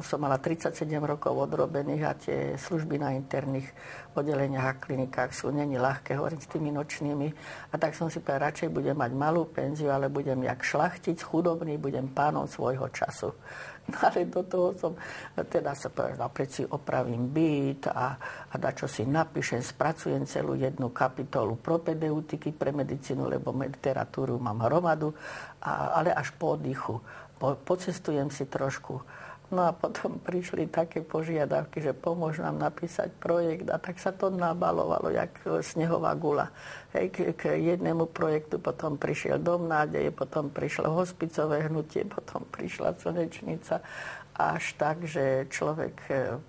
už som mala 37 rokov odrobených a tie služby na interných oddeleniach a klinikách sú není ľahké, hovorím s tými nočnými. A tak som si povedala, radšej budem mať malú penziu, ale budem jak šlachtic, chudobný, budem pánom svojho času. No ale do toho som, teda sa povedala, si opravím byt a dačo si napíšem, spracujem celú jednu kapitolu propedeutiky pre medicínu, lebo literatúru mám hromadu, ale až po oddychu. Pocestujem si trošku. No a potom prišli také požiadavky, že pomôž nám napísať projekt a tak sa to nabalovalo, jak snehová gula. Hej, k jednému projektu potom prišiel Dom nádeje, potom prišlo hospicové hnutie, potom prišla Slnečnica. Až tak, že človek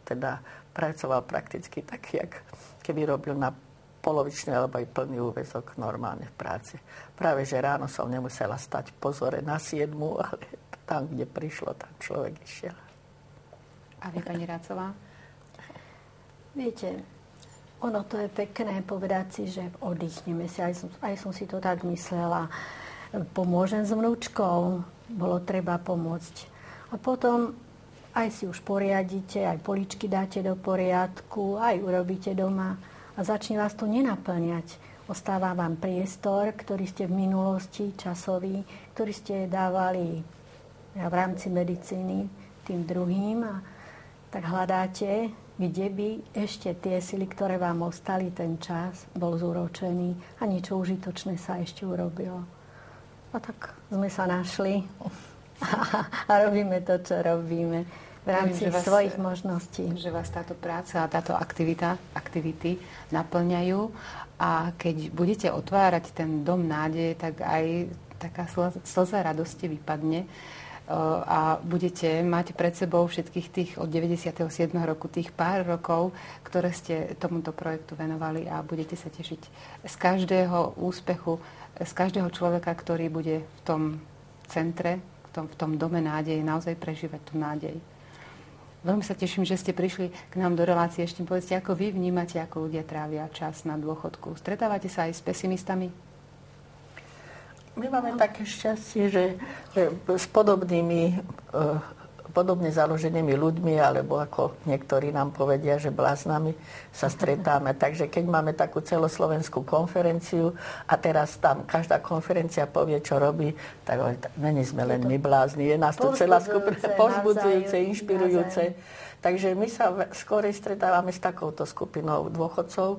teda pracoval prakticky tak, jak keby robil na polovičný alebo aj plný úväzok normálne v práci. Práve, že ráno som nemusela stať v pozore na 7, ale tam, kde prišlo, tam človek išiel. A vy, pani Rácová? Viete, ono to je pekné povedať si, že oddychneme si. Aj som si to tak myslela. Pomôžem s vnúčkou, bolo treba pomôcť. A potom aj si už poriadite, aj poličky dáte do poriadku, aj urobíte doma a začne vás to nenaplňať. Ostáva vám priestor, ktorý ste v minulosti, časový, ktorý ste dávali v rámci medicíny tým druhým a tak hľadáte, kde by ešte tie sily, ktoré vám ostali, ten čas bol zúročený a niečo užitočné sa ešte urobilo. A tak sme sa našli a robíme to, čo robíme v rámci svojich možností. Že vás táto práca a táto aktivity naplňajú a keď budete otvárať ten dom nádeje, tak aj taká slza radosti vypadne a budete mať pred sebou všetkých tých od 97. roku, tých pár rokov, ktoré ste tomuto projektu venovali a budete sa tešiť z každého úspechu, z každého človeka, ktorý bude v tom centre, v tom dome nádeje, naozaj prežívať tú nádej. Veľmi sa teším, že ste prišli k nám do relácie. Ešte povedzte, ako vy vnímate, ako ľudia trávia čas na dôchodku. Stretávate sa aj s pesimistami? My máme také šťastie, že s podobne založenými ľuďmi, alebo ako niektorí nám povedia, že bláznami sa stretáme. Takže keď máme takú celoslovenskú konferenciu a teraz tam každá konferencia povie, čo robí, tak není sme len my blázni. Je nás tu celá skupina povzbudzujúce, inšpirujúce. Takže my sa skôr stretávame s takouto skupinou dôchodcov.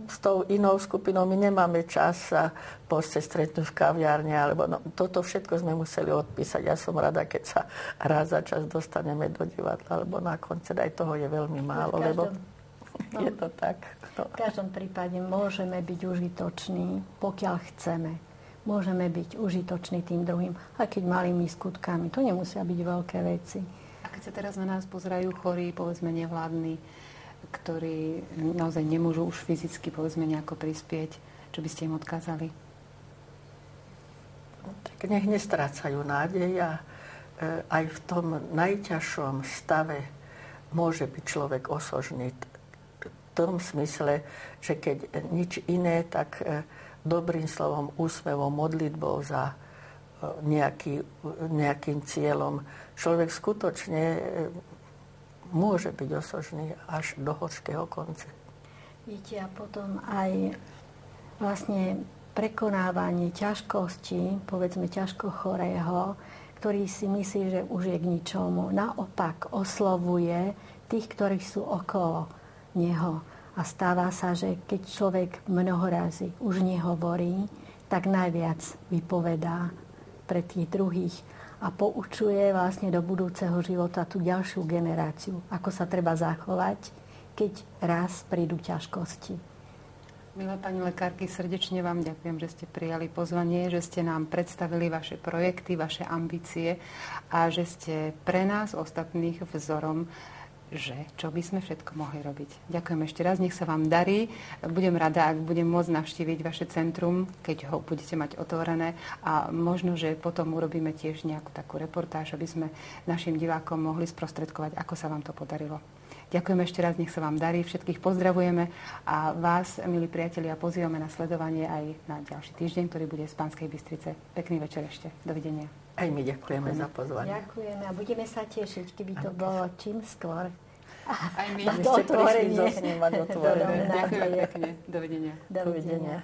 S tou inou skupinou my nemáme čas sa proste stretnúť v kaviárne, alebo toto všetko sme museli odpísať. Ja som rada, keď sa raz za čas dostaneme do divadla, alebo na koncert. Aj toho je veľmi málo, lebo je to tak. V každom prípade môžeme byť užitoční, pokiaľ chceme. Môžeme byť užitoční tým druhým, aj keď malými skutkami. To nemusia byť veľké veci. Keď sa teraz na nás pozerajú chorí, povedzme nevládni, ktorí naozaj nemôžu už fyzicky, povedzme, nejako prispieť, čo by ste im odkázali? Tak nech nestrácajú nádej a aj v tom najťažšom stave môže byť človek osožný. V tom smysle, že keď nič iné, tak dobrým slovom, úsmevom, modlitbou za nejakým cieľom človek skutočne môže byť osožný až do horského konca. Viete, a potom aj vlastne prekonávanie ťažkosti, povedzme ťažko chorého, ktorý si myslí, že už je k ničomu. Naopak oslovuje tých, ktorí sú okolo neho. A stáva sa, že keď človek mnoho razy už nehovorí, tak najviac vypovedá pre tých druhých a poučuje vlastne do budúceho života tú ďalšiu generáciu, ako sa treba zachovať, keď raz prídu ťažkosti. Milé pani lekárky, srdečne vám ďakujem, že ste prijali pozvanie, že ste nám predstavili vaše projekty, vaše ambície a že ste pre nás ostatných vzorom, že čo by sme všetko mohli robiť. Ďakujem ešte raz, nech sa vám darí. Budem rada, ak budem môcť navštíviť vaše centrum, keď ho budete mať otvorené a možno, že potom urobíme tiež nejakú takú reportáž, aby sme našim divákom mohli sprostredkovať, ako sa vám to podarilo. Ďakujem ešte raz, nech sa vám darí, všetkých pozdravujeme a vás, milí priatelia, pozývame na sledovanie aj na ďalší týždeň, ktorý bude z Banskej Bystrice. Pekný večer ešte. Dovidenia. Aj my ďakujeme za pozvanie. Ďakujeme a budeme sa tešiť, keby to bolo čím skôr. Aj my. Aby ste prišli zo snímať otvorenie. Ďakujeme pekne. Dovidenia. Dovidenia.